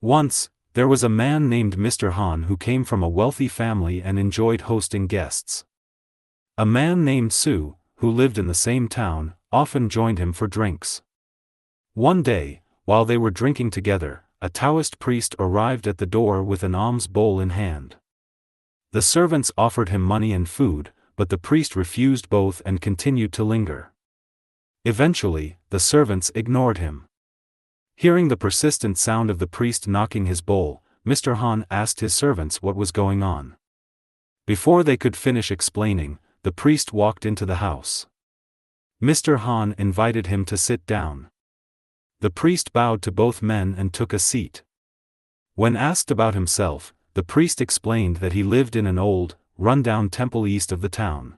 Once, there was a man named Mr. Han who came from a wealthy family and enjoyed hosting guests. A man named Su, who lived in the same town, often joined him for drinks. One day, while they were drinking together, a Taoist priest arrived at the door with an alms bowl in hand. The servants offered him money and food, but the priest refused both and continued to linger. Eventually, the servants ignored him. Hearing the persistent sound of the priest knocking his bowl, Mr. Han asked his servants what was going on. Before they could finish explaining, the priest walked into the house. Mr. Han invited him to sit down. The priest bowed to both men and took a seat. When asked about himself, the priest explained that he lived in an old, run-down temple east of the town.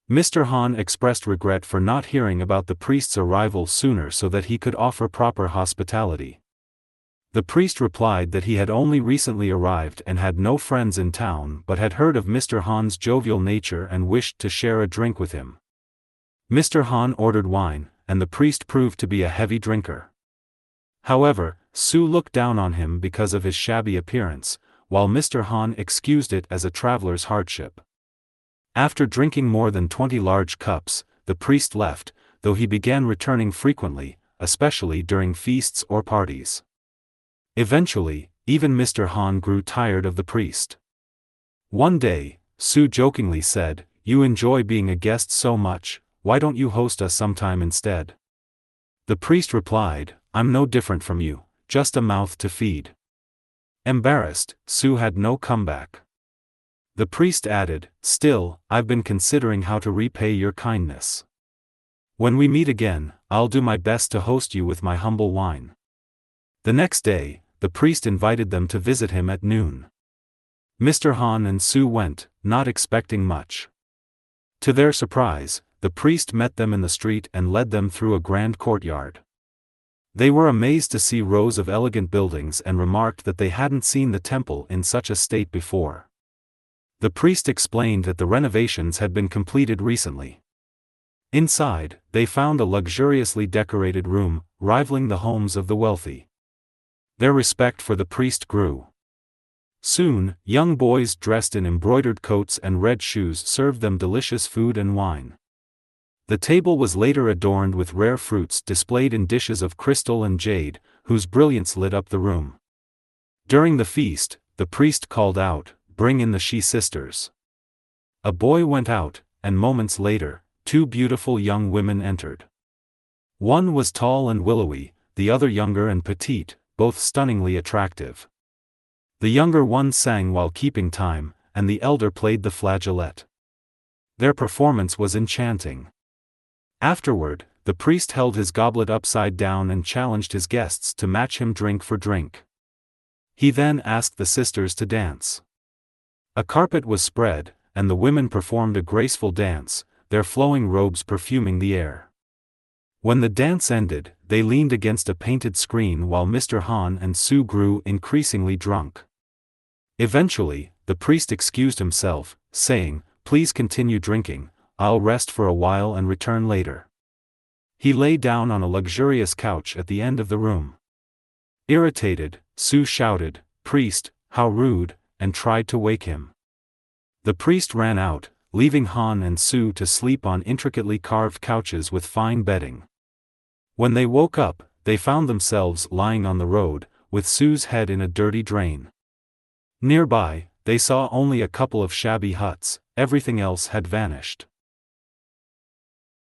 Mr. Han expressed regret for not hearing about the priest's arrival sooner so that he could offer proper hospitality. The priest replied that he had only recently arrived and had no friends in town but had heard of Mr. Han's jovial nature and wished to share a drink with him. Mr. Han ordered wine, and the priest proved to be a heavy drinker. However, Su looked down on him because of his shabby appearance, while Mr. Han excused it as a traveler's hardship. After drinking more than 20 large cups, the priest left, though he began returning frequently, especially during feasts or parties. Eventually, even Mr. Han grew tired of the priest. One day, Su jokingly said, "You enjoy being a guest so much, why don't you host us sometime instead?" The priest replied, "I'm no different from you, just a mouth to feed." Embarrassed, Su had no comeback. The priest added, "Still, I've been considering how to repay your kindness. When we meet again, I'll do my best to host you with my humble wine." The next day, the priest invited them to visit him at noon. Mr. Han and Su went, not expecting much. To their surprise, the priest met them in the street and led them through a grand courtyard. They were amazed to see rows of elegant buildings and remarked that they hadn't seen the temple in such a state before. The priest explained that the renovations had been completed recently. Inside, they found a luxuriously decorated room, rivaling the homes of the wealthy. Their respect for the priest grew. Soon, young boys dressed in embroidered coats and red shoes served them delicious food and wine. The table was later adorned with rare fruits displayed in dishes of crystal and jade, whose brilliance lit up the room. During the feast, the priest called out, "Bring in the she-sisters." A boy went out, and moments later, two beautiful young women entered. One was tall and willowy, the other younger and petite, both stunningly attractive. The younger one sang while keeping time, and the elder played the flageolet. Their performance was enchanting. Afterward, the priest held his goblet upside down and challenged his guests to match him drink for drink. He then asked the sisters to dance. A carpet was spread, and the women performed a graceful dance, their flowing robes perfuming the air. When the dance ended, they leaned against a painted screen while Mr. Han and Su grew increasingly drunk. Eventually, the priest excused himself, saying, "Please continue drinking, I'll rest for a while and return later." He lay down on a luxurious couch at the end of the room. Irritated, Su shouted, "Priest, how rude," and tried to wake him. The priest ran out, leaving Han and Su to sleep on intricately carved couches with fine bedding. When they woke up, they found themselves lying on the road, with Su's head in a dirty drain. Nearby, they saw only a couple of shabby huts, everything else had vanished.